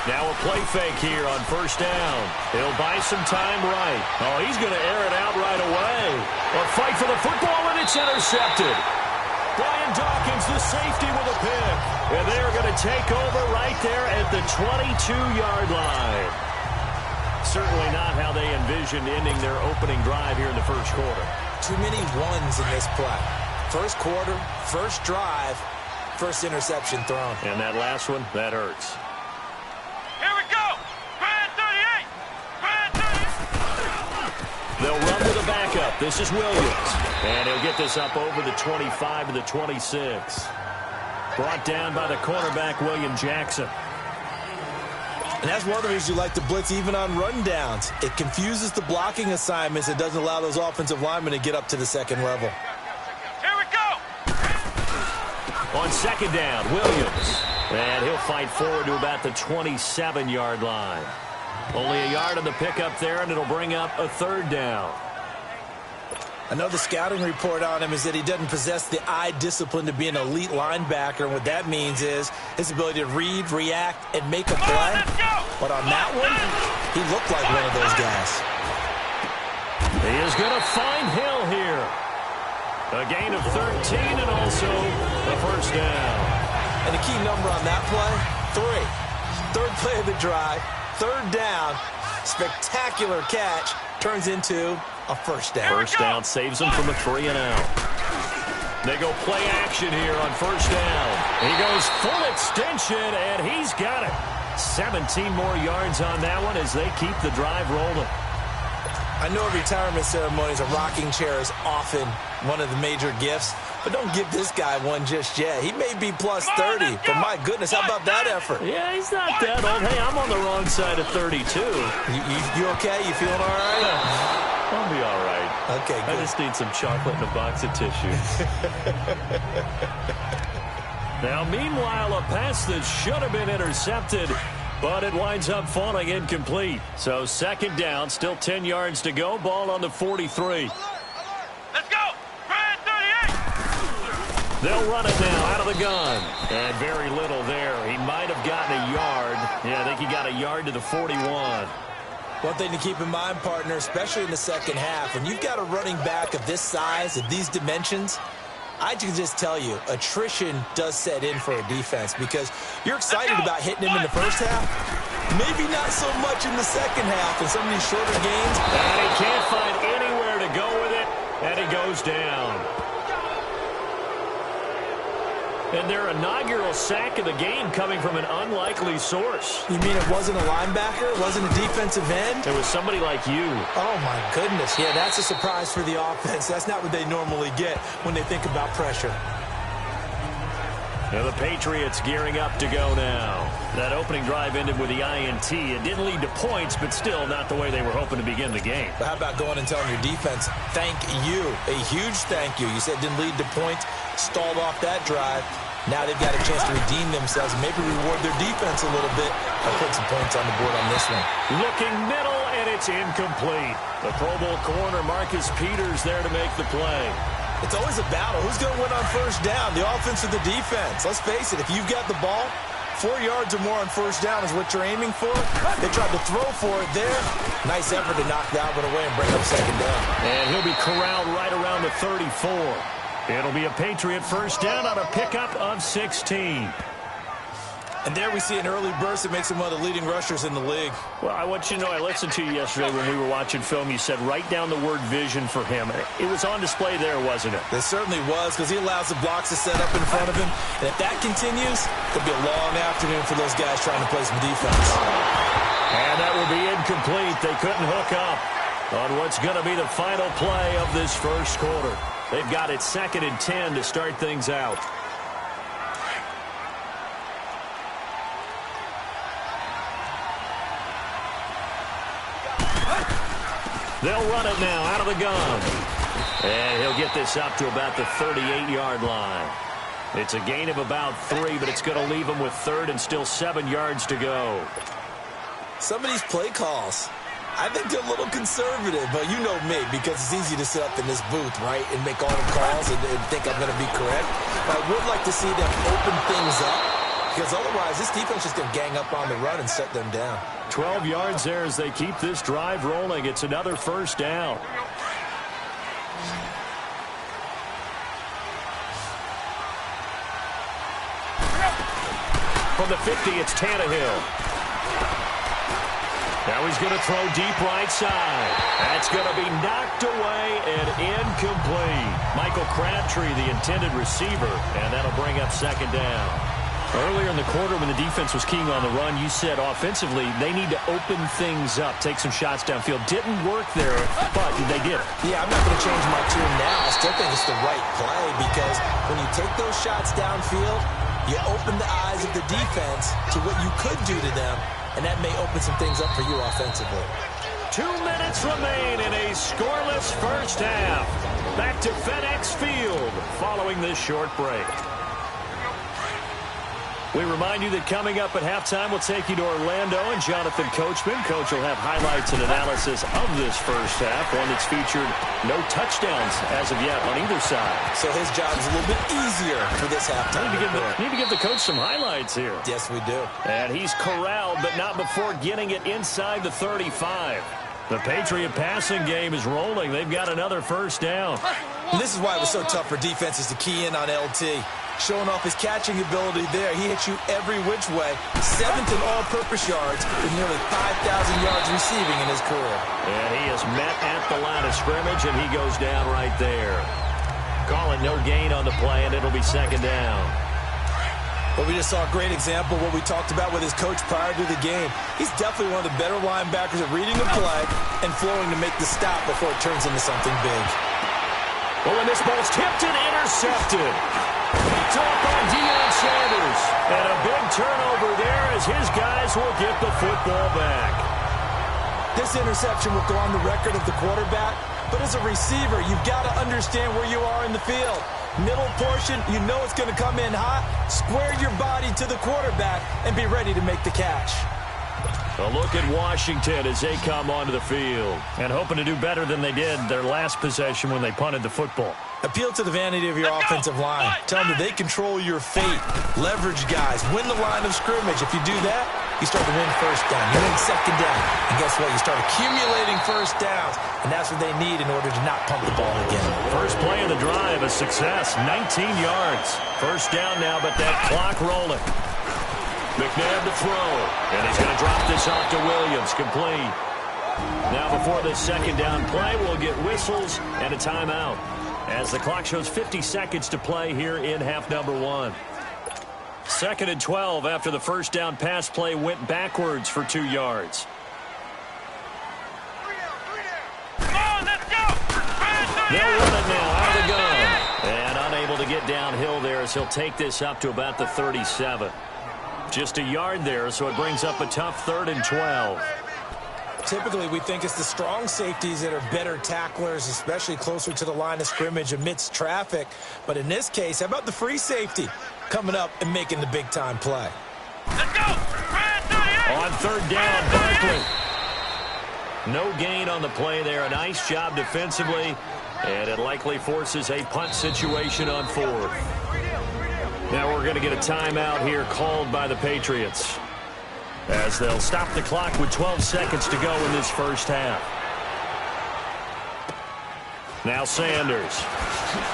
Now a play fake here on first down. He'll buy some time right. Oh, he's going to air it out right away. A fight for the football, and it's intercepted. Brian Dawkins, the safety, with a pick. And they're going to take over right there at the 22-yard line. Certainly not how they envisioned ending their opening drive here in the first quarter. Too many ones in this play. First quarter, first drive, first interception thrown. And that last one, that hurts. Here we go! Brand 38! Brand 38! They'll run with a backup. This is Williams. And he'll get this up over the 25 to the 26. Brought down by the cornerback, William Jackson. And that's one of the reasons you like to blitz even on rundowns. It confuses the blocking assignments. It doesn't allow those offensive linemen to get up to the second level. Here we go! On second down, Williams. And he'll fight forward to about the 27-yard line. Only a yard on the pickup there, and it'll bring up a third down. I know the scouting report on him is that he doesn't possess the eye discipline to be an elite linebacker. And what that means is his ability to read, react, and make a play. But on that one, he looked like one of those guys. He is going to find Hill here. A gain of 13 and also a first down. And the key number on that play, 3. Third play of the drive, third down, spectacular catch, turns into a first down. First down saves them from a 3 and out. They go play action here on first down. He goes full extension, and he's got it. 17 more yards on that one as they keep the drive rolling. I know retirement ceremonies, a rocking chair is often one of the major gifts, but don't give this guy one just yet. He may be plus 30, but my goodness, how about that effort? Yeah, he's not that old. Hey, I'm on the wrong side of 32. You okay? You feeling all right? I'll be all right. Okay, good. I just need some chocolate and a box of tissue. Now, meanwhile, a pass that should have been intercepted, but it winds up falling incomplete. So second down, still 10 yards to go. Ball on the 43. Let's go! Brand 38! They'll run it now out of the gun. And very little there. He might have gotten a yard. Yeah, I think he got a yard to the 41. One thing to keep in mind, partner, especially in the second half, when you've got a running back of this size, of these dimensions, I can just tell you, attrition does set in for a defense because you're excited about hitting him in the first half. Maybe not so much in the second half in some of these shorter games. And he can't find anywhere to go with it, and he goes down. And their inaugural sack of the game coming from an unlikely source. You mean it wasn't a linebacker? It wasn't a defensive end? It was somebody like you. Oh, my goodness. Yeah, that's a surprise for the offense. That's not what they normally get when they think about pressure. Now the Patriots gearing up to go now. That opening drive ended with the INT. It didn't lead to points, but still not the way they were hoping to begin the game. But how about going and telling your defense, thank you, a huge thank you. You said it didn't lead to points, stalled off that drive. Now they've got a chance to redeem themselves and maybe reward their defense a little bit by putting some points on the board on this one. Looking middle, and it's incomplete. The Pro Bowl corner, Marcus Peters, there to make the play. It's always a battle. Who's going to win on first down, the offense or the defense? Let's face it, if you've got the ball, 4 yards or more on first down is what you're aiming for. They tried to throw for it there. Nice effort to knock that one away and bring up second down. And he'll be corralled right around the 34. It'll be a Patriot first down on a pickup of 16. And there we see an early burst that makes him one of the leading rushers in the league. Well, I want you to know, I listened to you yesterday when we were watching film. You said write down the word vision for him. It was on display there, wasn't it? It certainly was, because he allows the blocks to set up in front of him. And if that continues, it'll be a long afternoon for those guys trying to play some defense. And that will be incomplete. They couldn't hook up on what's going to be the final play of this first quarter. They've got it 2nd and 10 to start things out. They'll run it now out of the gun. And he'll get this up to about the 38-yard line. It's a gain of about 3, but it's going to leave him with 3rd and still 7 yards to go. Some of these play calls, I think they're a little conservative, but you know me, because it's easy to sit up in this booth, right, and make all the calls and think I'm going to be correct. But I would like to see them open things up because otherwise this defense is going to gang up on the run and set them down. 12 yards there as they keep this drive rolling. It's another first down. From the 50, it's Tannehill. Now he's going to throw deep right side. That's going to be knocked away and incomplete. Michael Crabtree, the intended receiver, and that'll bring up second down. Earlier in the quarter when the defense was keying on the run, you said offensively they need to open things up, take some shots downfield. Didn't work there, but they did it. Yeah, I'm not going to change my tune now. I still think it's the right play because when you take those shots downfield, you open the eyes of the defense to what you could do to them, and that may open some things up for you offensively. 2 minutes remain in a scoreless first half. Back to FedEx Field following this short break. We remind you that coming up at halftime, we'll take you to Orlando and Jonathan Coachman. Coach will have highlights and analysis of this first half, one that's featured no touchdowns as of yet on either side. So his job is a little bit easier for this halftime. Need to give the coach some highlights here. Yes, we do. And he's corralled, but not before getting it inside the 35. The Patriot passing game is rolling. They've got another first down. And this is why it was so tough for defenses to key in on LT. Showing off his catching ability there. He hits you every which way. 7th in all-purpose yards with nearly 5,000 yards receiving in his career. And he is met at the line of scrimmage, and he goes down right there. Call it no gain on the play, and it'll be second down. But we just saw a great example of what we talked about with his coach prior to the game. He's definitely one of the better linebackers at reading the play and flowing to make the stop before it turns into something big. Well, and this ball's tipped and intercepted. Picked off by Deion Sanders. And a big turnover there as his guys will get the football back. This interception will go on the record of the quarterback, but as a receiver, you've got to understand where you are in the field. Middle portion, you know it's going to come in hot. Square your body to the quarterback and be ready to make the catch. A look at Washington as they come onto the field and hoping to do better than they did their last possession when they punted the football. Appeal to the vanity of your offensive line. Tell them that they control your fate. Leverage guys. Win the line of scrimmage. If you do that, you start to win first down. You win second down. And guess what? You start accumulating first downs. And that's what they need in order to not pump the ball again. First play of the drive, a success. 19 yards. First down now, but that clock rolling. McNabb to throw. And he's going to drop this off to Williams. Complete. Now before this second down play, we'll get whistles and a timeout, as the clock shows 50 seconds to play here in half number 1. 2nd and 12 after the first down pass play went backwards for 2 yards. Come on, let's go! They'll run it now out of the gun. And unable to get downhill there as he'll take this up to about the 37. Just a yard there, so it brings up a tough 3rd and 12. Typically, we think it's the strong safeties that are better tacklers, especially closer to the line of scrimmage amidst traffic. But in this case, how about the free safety coming up and making the big-time play? Let's go! On 3rd down, Barkley. No gain on the play there. A nice job defensively, and it likely forces a punt situation on 4th. Now we're going to get a timeout here called by the Patriots, as they'll stop the clock with 12 seconds to go in this first half. Now Sanders.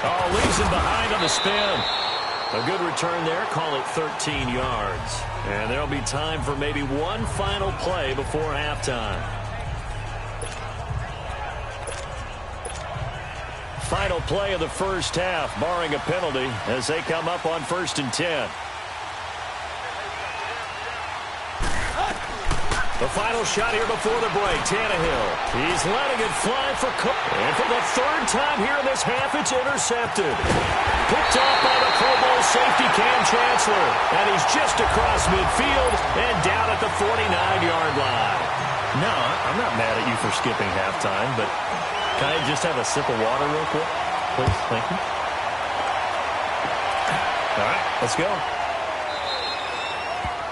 Oh, leaves him behind on the spin. A good return there. Call it 13 yards. And there'll be time for maybe one final play before halftime. Final play of the first half, barring a penalty, as they come up on 1st and 10. The final shot here before the break. Tannehill. He's letting it fly for Cook. And for the 3rd time here in this half, it's intercepted. Picked off by the Pro Bowl safety Cam Chancellor. And he's just across midfield and down at the 49-yard line. No, I'm not mad at you for skipping halftime, but can I just have a sip of water real quick? Please, thank you. All right, let's go.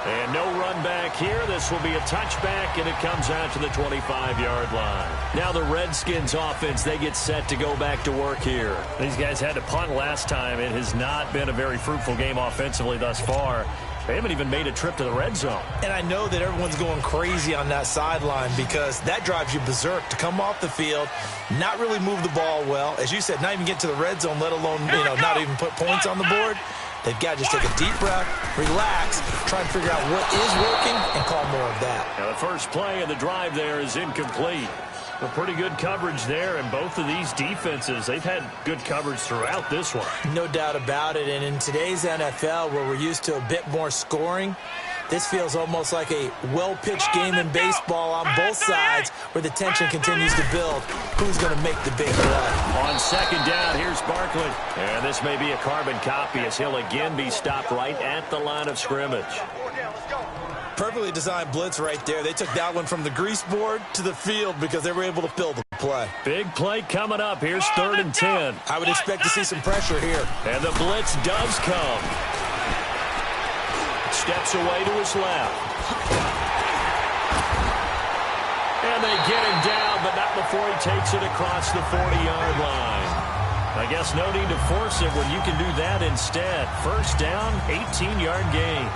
And no run back here. This will be a touchback, and it comes out to the 25-yard line. Now the Redskins offense, they get set to go back to work here. These guys had to punt last time. It has not been a very fruitful game offensively thus far. They haven't even made a trip to the red zone. And I know that everyone's going crazy on that sideline because that drives you berserk to come off the field, not really move the ball well. As you said, not even get to the red zone, let alone, not even put points on the board. They've got to just take a deep breath, relax, try and figure out what is working, and call more of that. Now the first play of the drive there is incomplete. A pretty good coverage there, and both of these defenses, they've had good coverage throughout this one. No doubt about it, and in today's NFL, where we're used to a bit more scoring, this feels almost like a well-pitched game in baseball on both sides where the tension continues to build. Who's going to make the big play? On second down, here's Barkley. And this may be a carbon copy as he'll again be stopped right at the line of scrimmage. Perfectly designed blitz right there. They took that one from the grease board to the field because they were able to build the play. Big play coming up. Here's 3rd and 10. I would expect to see some pressure here. And the blitz does come. Steps away to his left. And they get him down, but not before he takes it across the 40-yard line. I guess no need to force it when you can do that instead. First down, 18-yard gain.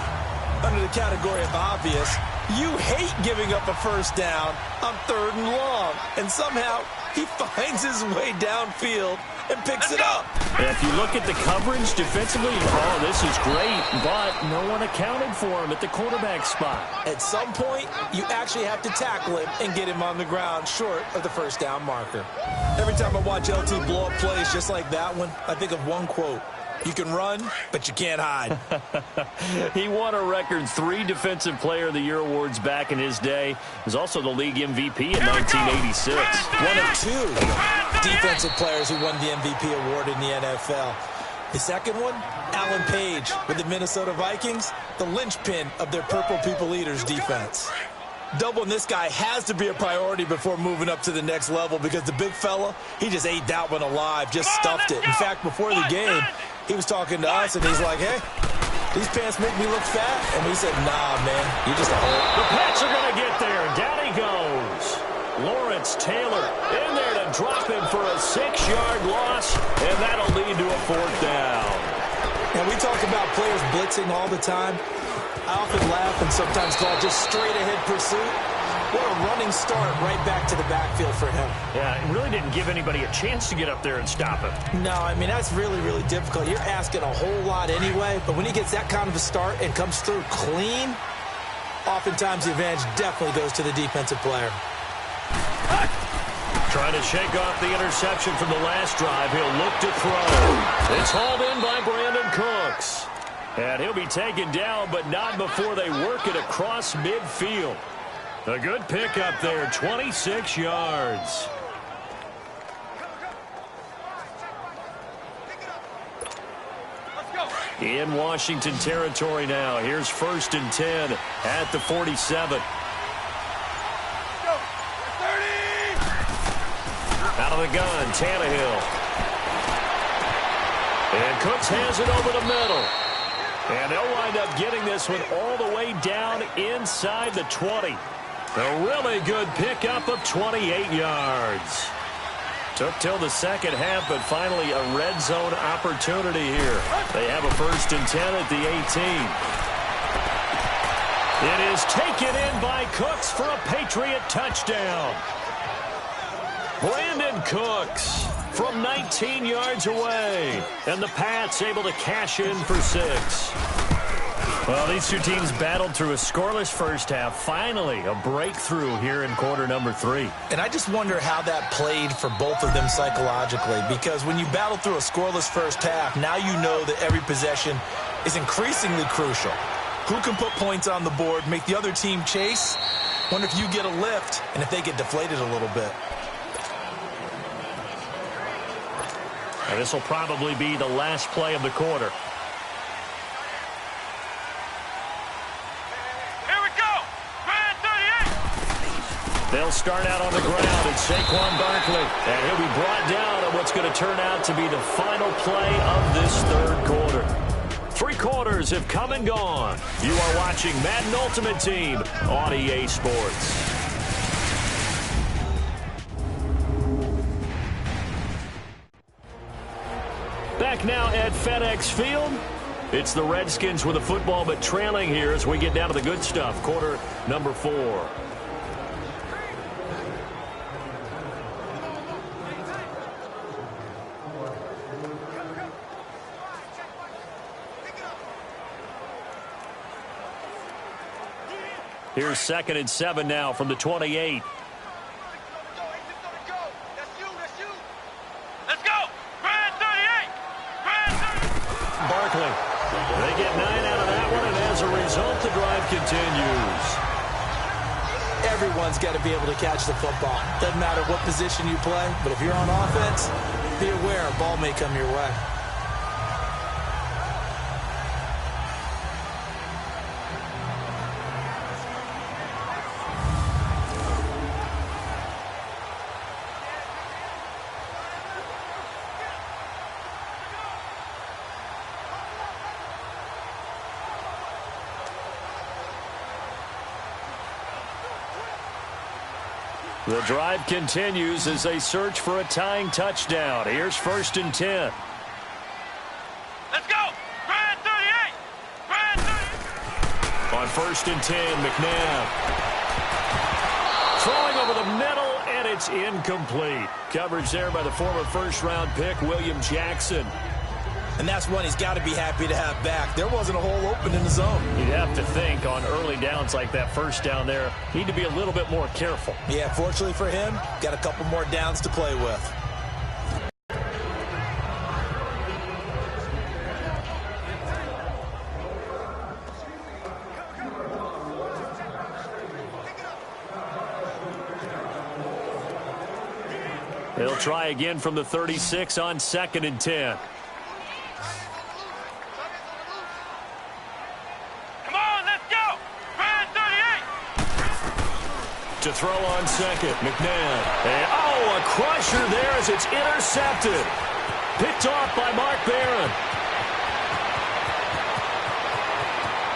Under the category of obvious, you hate giving up a first down on 3rd and long. And somehow he finds his way downfield and picks it up. And if you look at the coverage defensively, this is great, but no one accounted for him at the quarterback spot. At some point, you actually have to tackle him and get him on the ground short of the first down marker. Every time I watch LT blow up plays just like that one, I think of one quote. You can run, but you can't hide. He won a record 3 Defensive Player of the Year awards back in his day. He was also the league MVP in 1986. One of 2 defensive players who won the MVP award in the NFL. The second one, Alan Page with the Minnesota Vikings, the linchpin of their Purple People Eaters defense. Doubling this guy has to be a priority before moving up to the next level because the big fella, he just ate that one alive, just stuffed it. In fact, before the game, he was talking to us, and he's like, hey, these pants make me look fat. And we said, nah, man, you're just a hole. The Pats are going to get there. Down he goes. Lawrence Taylor in there to drop him for a 6-yard loss, and that'll lead to a 4th down. And we talk about players blitzing all the time. I often laugh and sometimes call it just straight-ahead pursuit. What a running start right back to the backfield for him. Yeah, it really didn't give anybody a chance to get up there and stop him. No, I mean, that's really, really difficult. You're asking a whole lot anyway, but when he gets that kind of a start and comes through clean, oftentimes the advantage definitely goes to the defensive player. Trying to shake off the interception from the last drive. He'll look to throw. It's hauled in by Brandon Cooks. And he'll be taken down, but not before they work it across midfield. A good pickup there, 26 yards. In Washington territory now. Here's 1st and 10 at the 47. Out of the gun, Tannehill. And Cooks has it over the middle. And they'll wind up getting this one all the way down inside the 20. A really good pickup of 28 yards. Took till the second half, but finally a red zone opportunity here. They have a 1st and 10 at the 18. It is taken in by Cooks for a Patriot touchdown. Brandon Cooks from 19 yards away. And the Pats able to cash in for 6. Well, these two teams battled through a scoreless first half. Finally, a breakthrough here in quarter number 3. And I just wonder how that played for both of them psychologically. Because when you battle through a scoreless first half, now you know that every possession is increasingly crucial. Who can put points on the board, make the other team chase? Wonder if you get a lift and if they get deflated a little bit. And this will probably be the last play of the quarter. Here we go. Grand 38. They'll start out on the ground. It's Saquon Barkley. And he'll be brought down on what's going to turn out to be the final play of this 3rd quarter. 3 quarters have come and gone. You are watching Madden Ultimate Team on EA Sports. Back now at FedEx Field. It's the Redskins with the football, but trailing here as we get down to the good stuff. Quarter number 4. Here's 2nd and 7 now from the 28. Let's go. Grand 38. Grand 38. Barkley. They get 9 out of that one, and as a result, the drive continues. Everyone's got to be able to catch the football. Doesn't matter what position you play, but if you're on offense, be aware a ball may come your way. The drive continues as they search for a tying touchdown. Here's 1st and 10. Let's go. Grand 38. Grand 38. On 1st and 10, McNabb. Throwing over the middle, and it's incomplete. Coverage there by the former first-round pick, William Jackson. And that's one he's got to be happy to have back. There wasn't a hole open in the zone. You'd have to think on early downs like that first down there, need to be a little bit more careful. Yeah, fortunately for him, got a couple more downs to play with. They'll try again from the 36 on 2nd and 10. To throw on 2nd, McNabb. And, a crusher there as it's intercepted. Picked off by Mark Barron.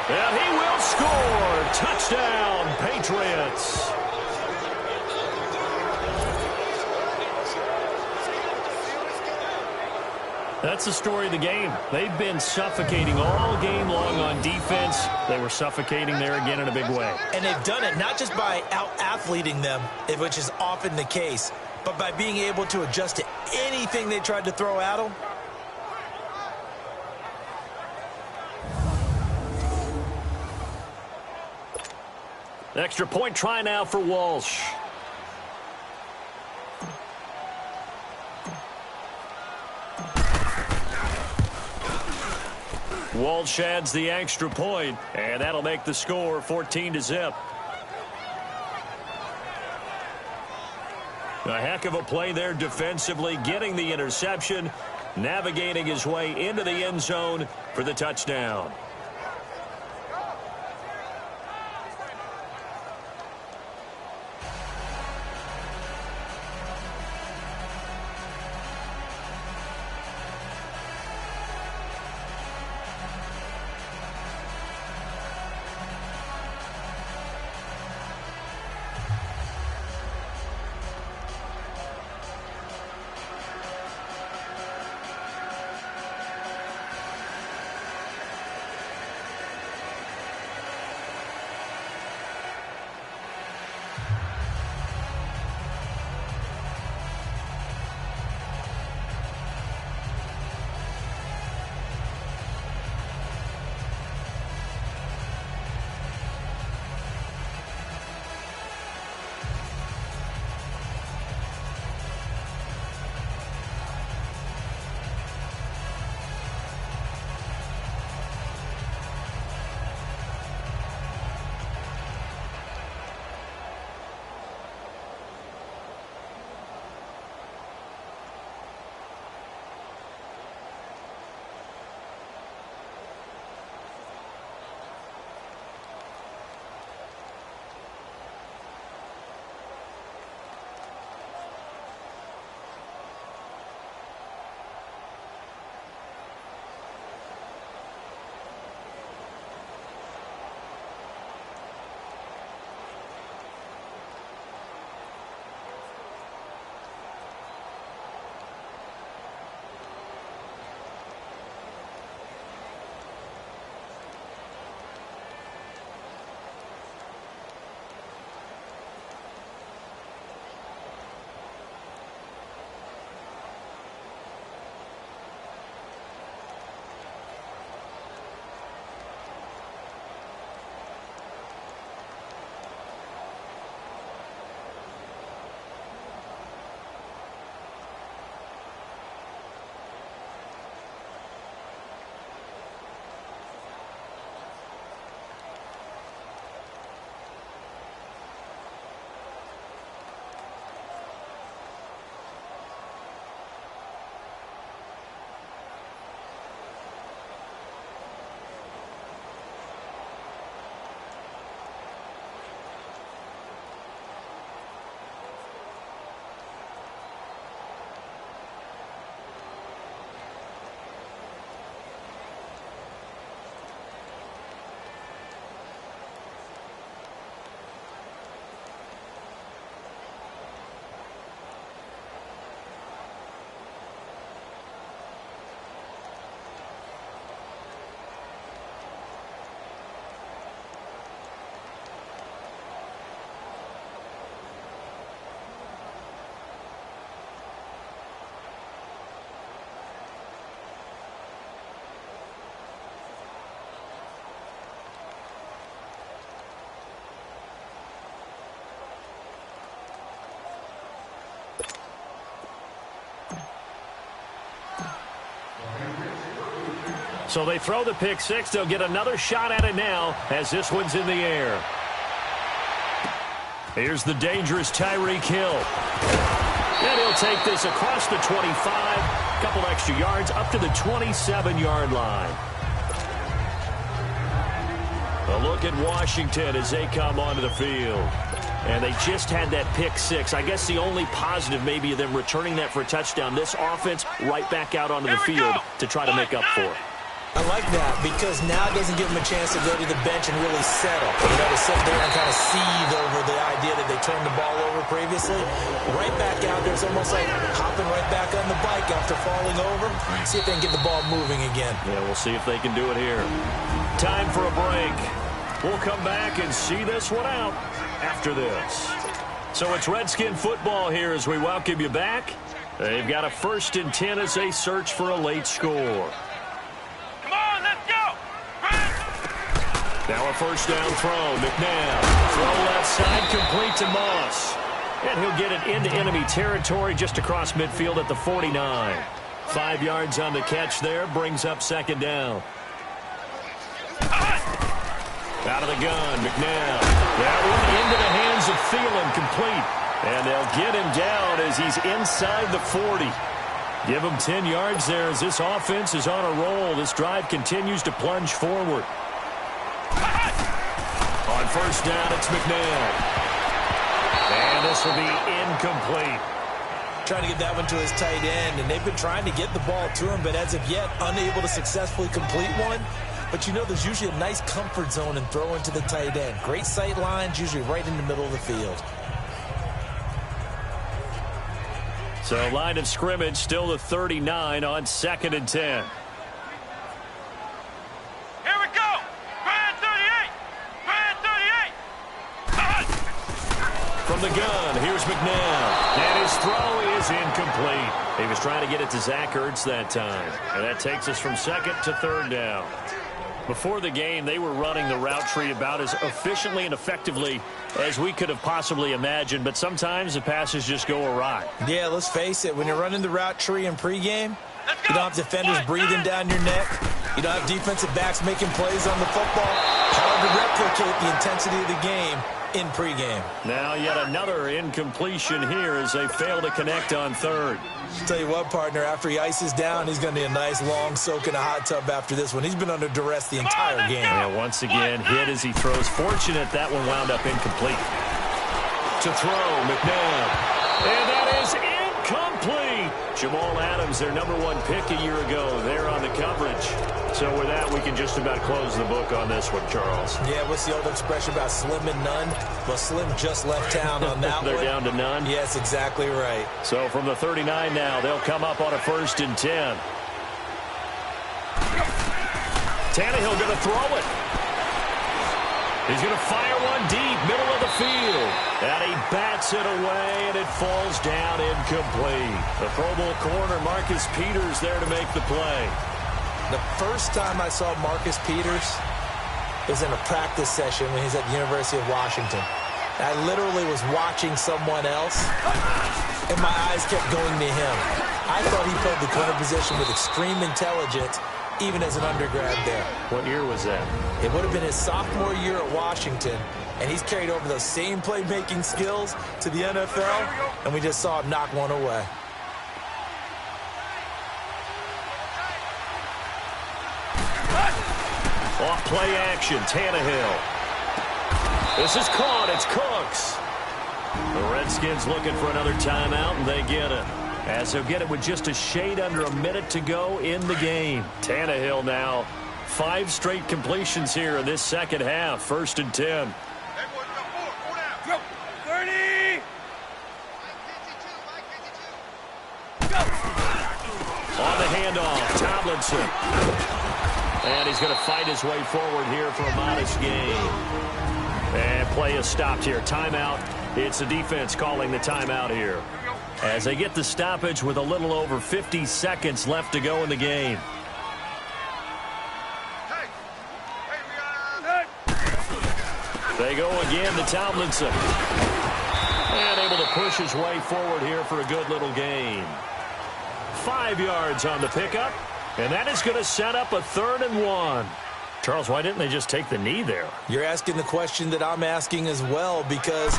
And he will score. Touchdown, Patriots. That's the story of the game. They've been suffocating all game long on defense. They were suffocating there again in a big way. And they've done it not just by out-athleting them, which is often the case, but by being able to adjust to anything they tried to throw at them. Extra point try now for Walsh. Walsh adds the extra point, and that'll make the score 14-0. A heck of a play there defensively, getting the interception, navigating his way into the end zone for the touchdown. So they throw the pick six. They'll get another shot at it now as this one's in the air. Here's the dangerous Tyreek Hill. And he'll take this across the 25, a couple extra yards up to the 27-yard line. A look at Washington as they come onto the field. And they just had that pick six. I guess the only positive maybe of them returning that for a touchdown. This offense right back out onto the field to try to make up for it. I like that because now it doesn't give them a chance to go to the bench and really settle. You know, to sit there and kind of seethe over the idea that they turned the ball over previously. Right back out there. It's almost like hopping right back on the bike after falling over. See if they can get the ball moving again. Yeah, we'll see if they can do it here. Time for a break. We'll come back and see this one out after this. So it's Redskin football here as we welcome you back. They've got a 1st and 10 as they search for a late score. Now a first down throw. McNabb. Throw left side, complete to Moss. And he'll get it into enemy territory just across midfield at the 49. 5 yards on the catch there. Brings up 2nd down. Out of the gun, McNabb. That one into the hands of Thielen, complete. And they'll get him down as he's inside the 40. Give him 10 yards there as this offense is on a roll. This drive continues to plunge forward. On 1st down, it's McNabb. And this will be incomplete. Trying to get that one to his tight end, and they've been trying to get the ball to him, but as of yet, unable to successfully complete one. But you know, there's usually a nice comfort zone in throwing to the tight end. Great sight lines, usually right in the middle of the field. So line of scrimmage still the 39 on 2nd and 10. From the gun, here's McNabb. And his throw is incomplete. He was trying to get it to Zach Ertz that time. And that takes us from 2nd to 3rd down. Before the game, they were running the route tree about as efficiently and effectively as we could have possibly imagined. But sometimes the passes just go awry. Yeah, let's face it. When you're running the route tree in pregame, you don't have defenders breathing down your neck. You don't have defensive backs making plays on the football. Hard to replicate the intensity of the game in pregame. Now yet another incompletion here as they fail to connect on 3rd. Tell you what, partner, after he ices down, he's going to need a nice long soak in a hot tub after this one. He's been under duress the entire game. Yeah, once again, hit as he throws. Fortunate that one wound up incomplete. To throw, McNabb. And that is incomplete. Jamal Adams, their #1 pick a year ago, there on the coverage. So with that, we can just about close the book on this one, Charles. Yeah, what's the old expression about slim and none? Well, Slim just left town on that They're one. down to none? Yes, exactly right. So from the 39 now, they'll come up on a 1st and 10. Tannehill going to throw it. He's going to fire one deep, middle of the field. And he bats it away, and it falls down incomplete. The Pro Bowl corner, Marcus Peters, there to make the play. The first time I saw Marcus Peters was in a practice session when he's at the University of Washington. I literally was watching someone else, and my eyes kept going to him. I thought he played the corner position with extreme intelligence, even as an undergrad there. What year was that? It would have been his sophomore year at Washington, and he's carried over those same playmaking skills to the NFL, and we just saw him knock one away. Off play action, Tannehill. This is caught, it's Cooks. The Redskins looking for another timeout, and they get it. As they'll get it with just a shade under a minute to go in the game. Tannehill now, 5 straight completions here in this second half. 1st and 10. Go, 30! On the handoff, Tomlinson. And he's going to fight his way forward here for a modest gain. And play is stopped here. Timeout. It's the defense calling the timeout here. As they get the stoppage with a little over 50 seconds left to go in the game. They go again to Tomlinson. And able to push his way forward here for a good little gain. 5 yards on the pickup. And that is going to set up a 3rd and 1. Charles, why didn't they just take the knee there? You're asking the question that I'm asking as well, because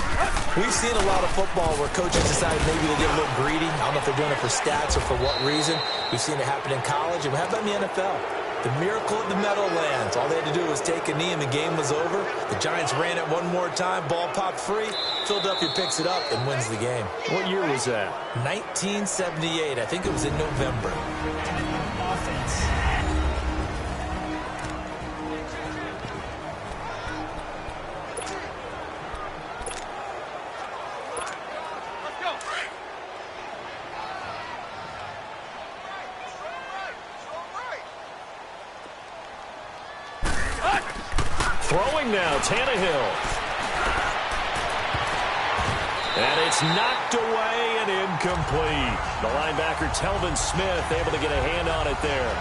we've seen a lot of football where coaches decided maybe they get a little greedy. I don't know if they're doing it for stats or for what reason. We've seen it happen in college. And how about in the NFL? The miracle of the Meadowlands. All they had to do was take a knee and the game was over. The Giants ran it one more time. Ball popped free. Philadelphia picks it up and wins the game. What year was that? 1978. I think it was in November. Offense. Throwing now, Tannehill. And it's knocked away and incomplete. The linebacker, Telvin Smith, able to get a hand on it there.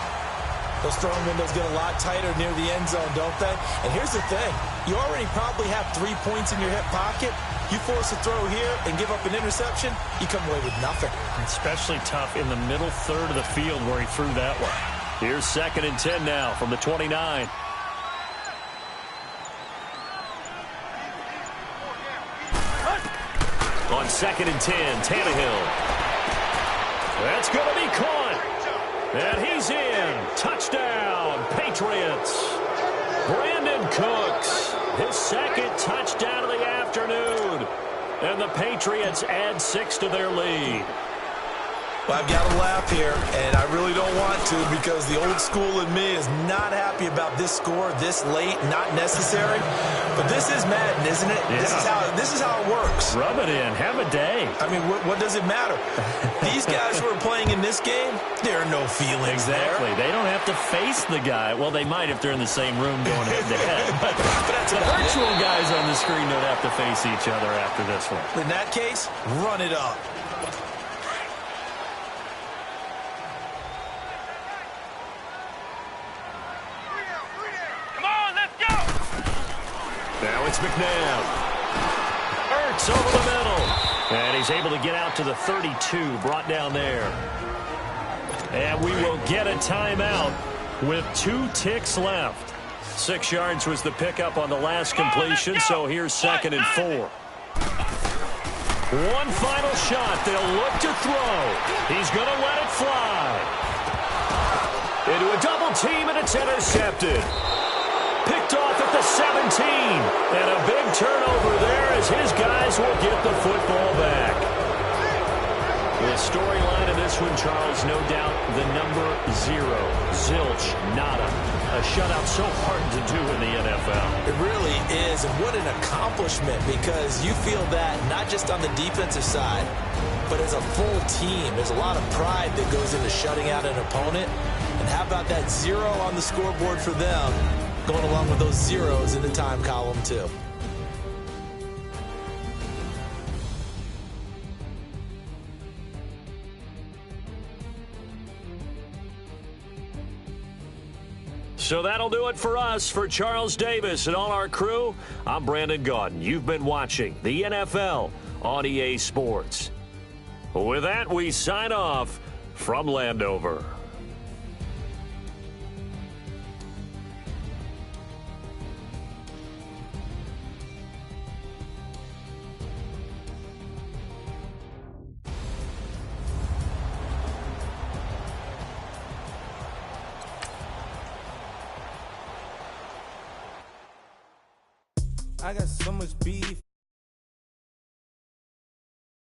Those throwing windows get a lot tighter near the end zone, don't they? And here's the thing. You already probably have 3 points in your hip pocket. You force a throw here and give up an interception, you come away with nothing. Especially tough in the middle third of the field where he threw that one. Here's 2nd and 10 now from the 29. On 2nd and 10, Tannehill. That's going to be caught. And he's in. Touchdown, Patriots. Brandon Cooks, his 2nd touchdown of the afternoon. And the Patriots add 6 to their lead. Well, I've got to laugh here, and I really don't want to, because the old school in me is not happy about this score this late, not necessary. But this is Madden, isn't it? Yeah. This is how it works. Rub it in. Have a day. I mean, what does it matter? These guys who are playing in this game, there are no feelings Exactly. there. They don't have to face the guy. Well, they might if they're in the same room going head-to-head. But that's the about virtual it. guys on the screen don't have to face each other after this one. In that case, run it up. Now it's McNabb. Ertz over the middle. And he's able to get out to the 32, brought down there. And we will get a timeout with 2 ticks left. 6 yards was the pickup on the last completion, so here's 2nd and 4. One final shot. They'll look to throw. He's going to let it fly. Into a double team, and it's intercepted. Picked off at the 17. And a big turnover there as his guys will get the football back. The storyline of this one, Charles, no doubt the number 0. Zilch, nada. A shutout so hard to do in the NFL. It really is, and what an accomplishment, because you feel that not just on the defensive side, but as a full team. There's a lot of pride that goes into shutting out an opponent. And how about that 0 on the scoreboard for them, going along with those zeros in the time column, too. So that'll do it for us. For Charles Davis and all our crew, I'm Brandon Gaudin. You've been watching the NFL on EA Sports. With that, we sign off from Landover. I got so much beef.